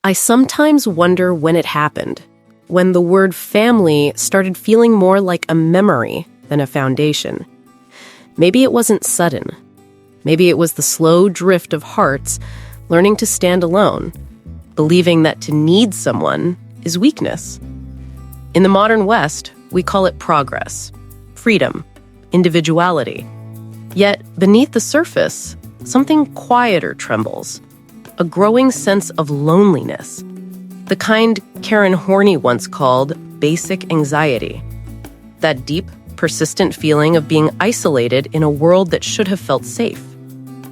I sometimes wonder when it happened, when the word family started feeling more like a memory than a foundation. Maybe it wasn't sudden. Maybe it was the slow drift of hearts learning to stand alone, believing that to need someone is weakness. In the modern West, we call it progress, freedom, individuality. Yet, beneath the surface, something quieter trembles, a growing sense of loneliness, the kind Karen Horney once called basic anxiety. That deep, persistent feeling of being isolated in a world that should have felt safe.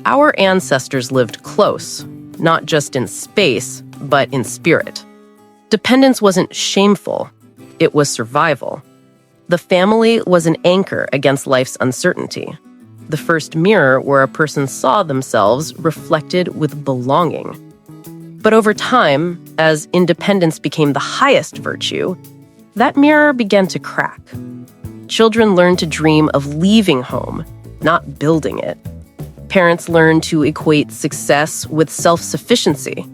Our ancestors lived close, not just in space, but in spirit. Dependence wasn't shameful, it was survival. The family was an anchor against life's uncertainty, the first mirror where a person saw themselves reflected with belonging. But over time, as independence became the highest virtue, that mirror began to crack. Children learned to dream of leaving home, not building it. Parents learned to equate success with self-sufficiency.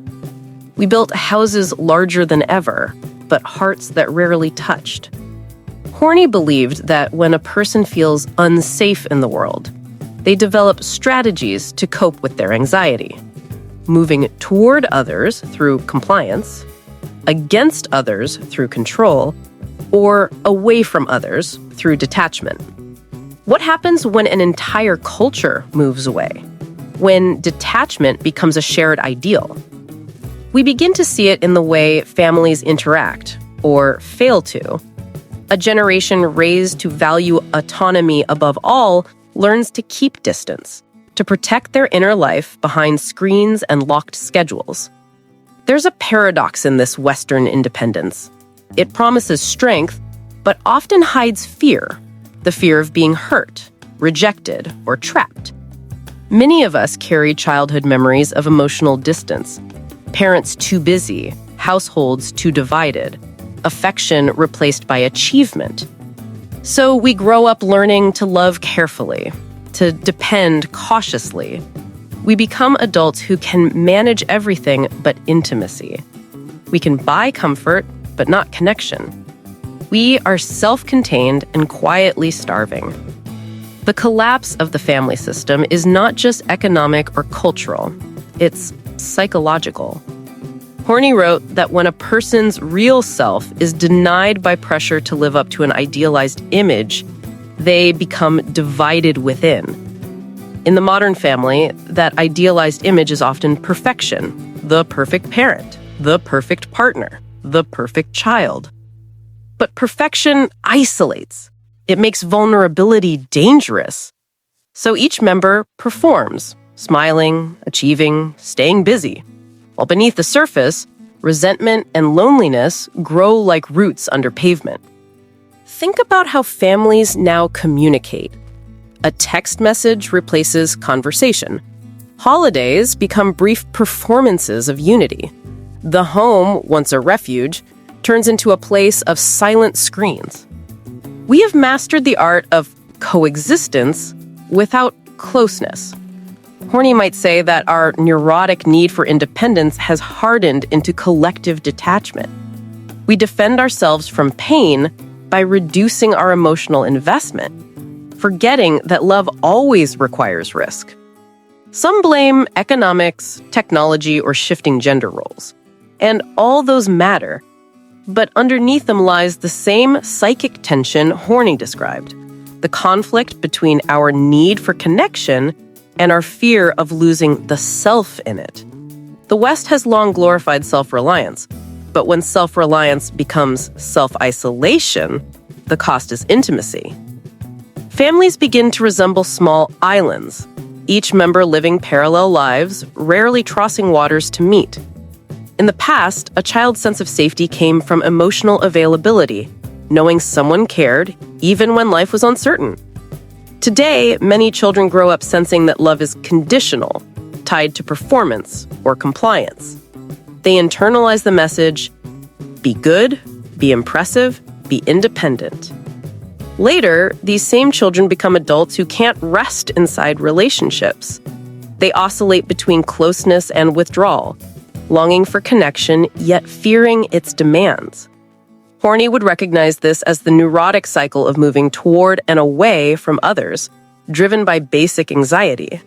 We built houses larger than ever, but hearts that rarely touched. Horney believed that when a person feels unsafe in the world, they develop strategies to cope with their anxiety, moving toward others through compliance, against others through control, or away from others through detachment. What happens when an entire culture moves away? When detachment becomes a shared ideal? We begin to see it in the way families interact, or fail to. A generation raised to value autonomy above all learns to keep distance, to protect their inner life behind screens and locked schedules. There's a paradox in this Western independence. It promises strength, but often hides fear, the fear of being hurt, rejected, or trapped. Many of us carry childhood memories of emotional distance, parents too busy, households too divided, affection replaced by achievement. So we grow up learning to love carefully, to depend cautiously. We become adults who can manage everything but intimacy. We can buy comfort, but not connection. We are self-contained and quietly starving. The collapse of the family system is not just economic or cultural, it's psychological. Horney wrote that when a person's real self is denied by pressure to live up to an idealized image, they become divided within. In the modern family, that idealized image is often perfection, the perfect parent, the perfect partner, the perfect child. But perfection isolates. It makes vulnerability dangerous. So each member performs, smiling, achieving, staying busy. While beneath the surface, resentment and loneliness grow like roots under pavement. Think about how families now communicate. A text message replaces conversation. Holidays become brief performances of unity. The home, once a refuge, turns into a place of silent screens. We have mastered the art of coexistence without closeness. Horney might say that our neurotic need for independence has hardened into collective detachment. We defend ourselves from pain by reducing our emotional investment, forgetting that love always requires risk. Some blame economics, technology, or shifting gender roles. And all those matter. But underneath them lies the same psychic tension Horney described, the conflict between our need for connection and our fear of losing the self in it. The West has long glorified self-reliance, but when self-reliance becomes self-isolation, the cost is intimacy. Families begin to resemble small islands, each member living parallel lives, rarely crossing waters to meet. In the past, a child's sense of safety came from emotional availability, knowing someone cared, even when life was uncertain. Today, many children grow up sensing that love is conditional, tied to performance or compliance. They internalize the message, be good, be impressive, be independent. Later, these same children become adults who can't rest inside relationships. They oscillate between closeness and withdrawal, longing for connection, yet fearing its demands. Horney would recognize this as the neurotic cycle of moving toward and away from others, driven by basic anxiety.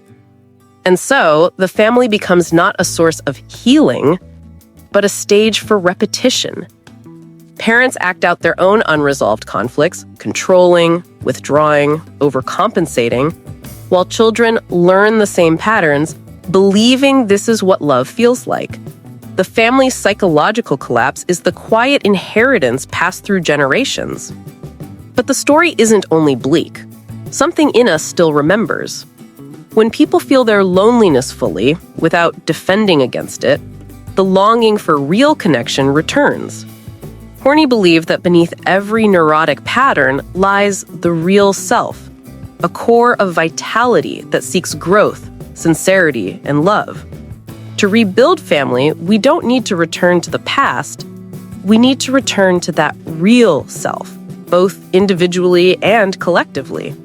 And so, the family becomes not a source of healing, but a stage for repetition. Parents act out their own unresolved conflicts, controlling, withdrawing, overcompensating, while children learn the same patterns, believing this is what love feels like. The family's psychological collapse is the quiet inheritance passed through generations. But the story isn't only bleak. Something in us still remembers. When people feel their loneliness fully, without defending against it, the longing for real connection returns. Horney believed that beneath every neurotic pattern lies the real self, a core of vitality that seeks growth, sincerity, and love. To rebuild family, we don't need to return to the past. We need to return to that real self, both individually and collectively.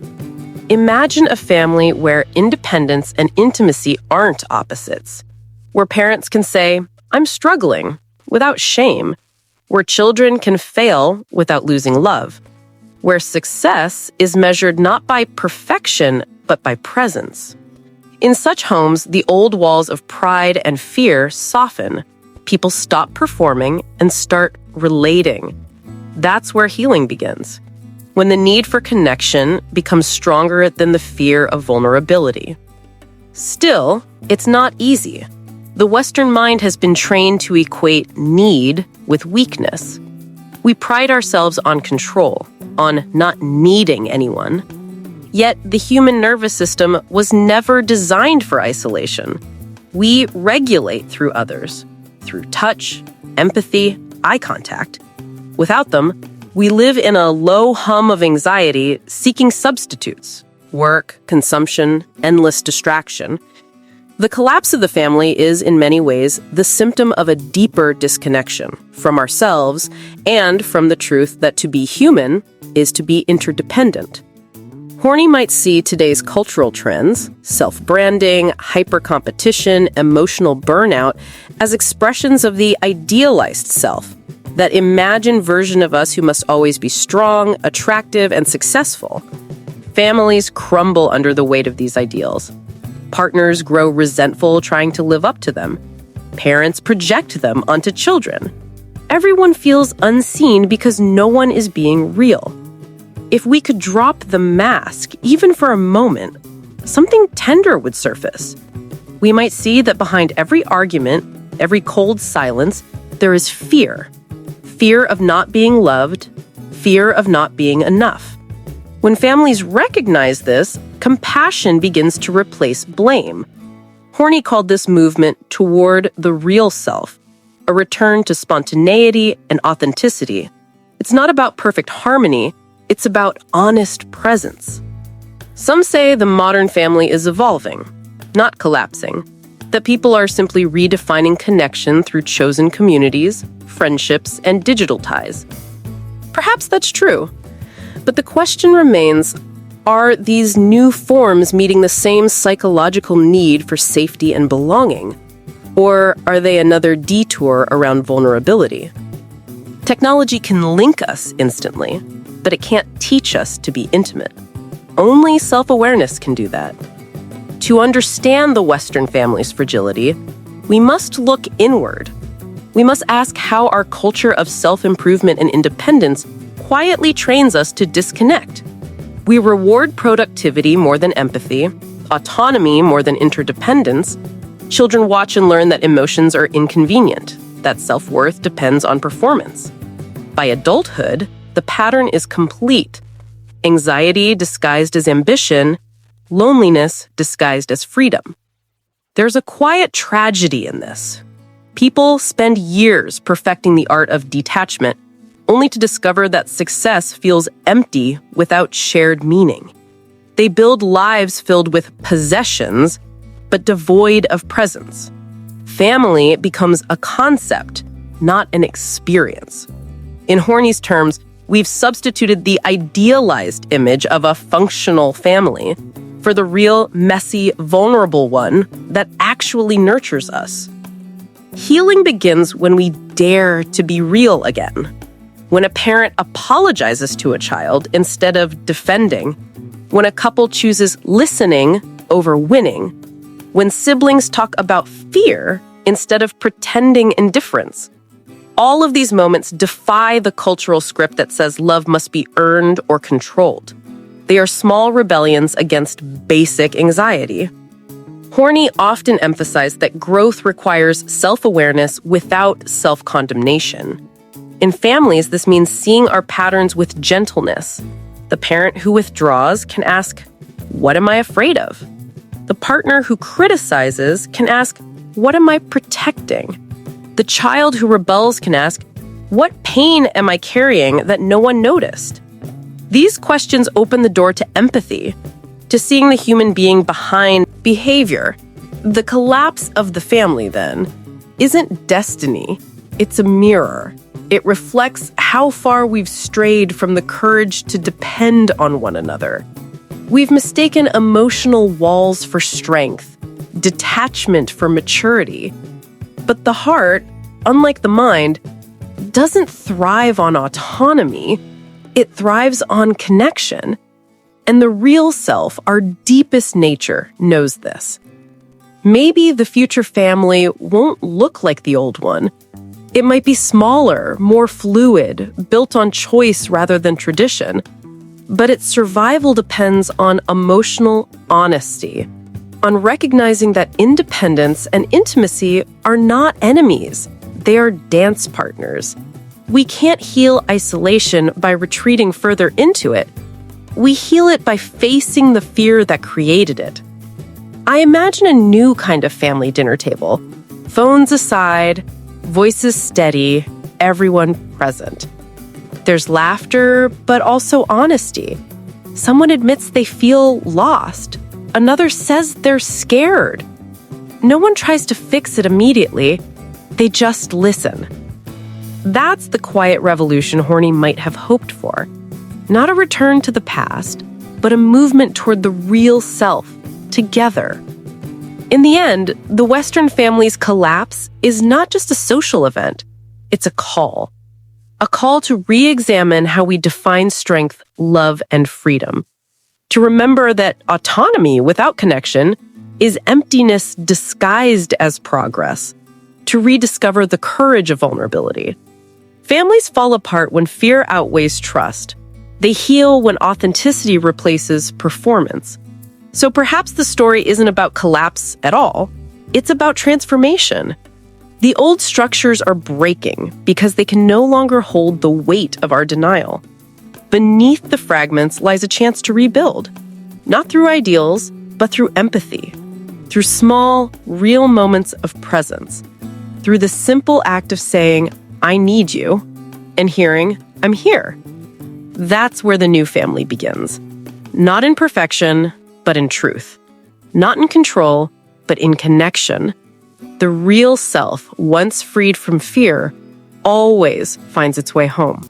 Imagine a family where independence and intimacy aren't opposites, where parents can say, "I'm struggling," without shame, where children can fail without losing love, where success is measured not by perfection, but by presence. In such homes, the old walls of pride and fear soften. People stop performing and start relating. That's where healing begins, when the need for connection becomes stronger than the fear of vulnerability. Still, it's not easy. The Western mind has been trained to equate need with weakness. We pride ourselves on control, on not needing anyone. Yet the human nervous system was never designed for isolation. We regulate through others, through touch, empathy, eye contact. Without them, we live in a low hum of anxiety, seeking substitutes: work, consumption, endless distraction. The collapse of the family is, in many ways, the symptom of a deeper disconnection from ourselves and from the truth that to be human is to be interdependent. Horney might see today's cultural trends, self-branding, hyper-competition, emotional burnout, as expressions of the idealized self, that imagined version of us who must always be strong, attractive, and successful. Families crumble under the weight of these ideals. Partners grow resentful trying to live up to them. Parents project them onto children. Everyone feels unseen because no one is being real. If we could drop the mask, even for a moment, something tender would surface. We might see that behind every argument, every cold silence, there is fear. Fear of not being loved, fear of not being enough. When families recognize this, compassion begins to replace blame. Horney called this movement toward the real self, a return to spontaneity and authenticity. It's not about perfect harmony, it's about honest presence. Some say the modern family is evolving, not collapsing, that people are simply redefining connection through chosen communities, friendships, and digital ties. Perhaps that's true, but the question remains, are these new forms meeting the same psychological need for safety and belonging? Or are they another detour around vulnerability? Technology can link us instantly, but it can't teach us to be intimate. Only self-awareness can do that. To understand the Western family's fragility, we must look inward. We must ask how our culture of self-improvement and independence quietly trains us to disconnect. We reward productivity more than empathy, autonomy more than interdependence. Children watch and learn that emotions are inconvenient, that self-worth depends on performance. By adulthood, the pattern is complete. Anxiety disguised as ambition, loneliness disguised as freedom. There's a quiet tragedy in this. People spend years perfecting the art of detachment, only to discover that success feels empty without shared meaning. They build lives filled with possessions, but devoid of presence. Family becomes a concept, not an experience. In Horney's terms, we've substituted the idealized image of a functional family for the real, messy, vulnerable one that actually nurtures us. Healing begins when we dare to be real again. When a parent apologizes to a child instead of defending. When a couple chooses listening over winning. When siblings talk about fear instead of pretending indifference. All of these moments defy the cultural script that says love must be earned or controlled. They are small rebellions against basic anxiety. Horney often emphasized that growth requires self-awareness without self-condemnation. In families, this means seeing our patterns with gentleness. The parent who withdraws can ask, "What am I afraid of?" The partner who criticizes can ask, "What am I protecting?" The child who rebels can ask, "What pain am I carrying that no one noticed?" These questions open the door to empathy, to seeing the human being behind behavior. The collapse of the family, then, isn't destiny. It's a mirror. It reflects how far we've strayed from the courage to depend on one another. We've mistaken emotional walls for strength, detachment for maturity. But the heart, unlike the mind, doesn't thrive on autonomy. It thrives on connection. And the real self, our deepest nature, knows this. Maybe the future family won't look like the old one. It might be smaller, more fluid, built on choice rather than tradition. But its survival depends on emotional honesty, on recognizing that independence and intimacy are not enemies. They are dance partners. We can't heal isolation by retreating further into it. We heal it by facing the fear that created it. I imagine a new kind of family dinner table. Phones aside, voices steady, everyone present. There's laughter, but also honesty. Someone admits they feel lost. Another says they're scared. No one tries to fix it immediately. They just listen. That's the quiet revolution Horney might have hoped for. Not a return to the past, but a movement toward the real self, together. In the end, the Western family's collapse is not just a social event. It's a call. A call to re-examine how we define strength, love, and freedom. To remember that autonomy without connection is emptiness disguised as progress. To rediscover the courage of vulnerability. Families fall apart when fear outweighs trust. They heal when authenticity replaces performance. So perhaps the story isn't about collapse at all. It's about transformation. The old structures are breaking because they can no longer hold the weight of our denial. Beneath the fragments lies a chance to rebuild. Not through ideals, but through empathy. Through small, real moments of presence. Through the simple act of saying, "I need you," and hearing, "I'm here." That's where the new family begins. Not in perfection, but in truth. Not in control, but in connection. The real self, once freed from fear, always finds its way home.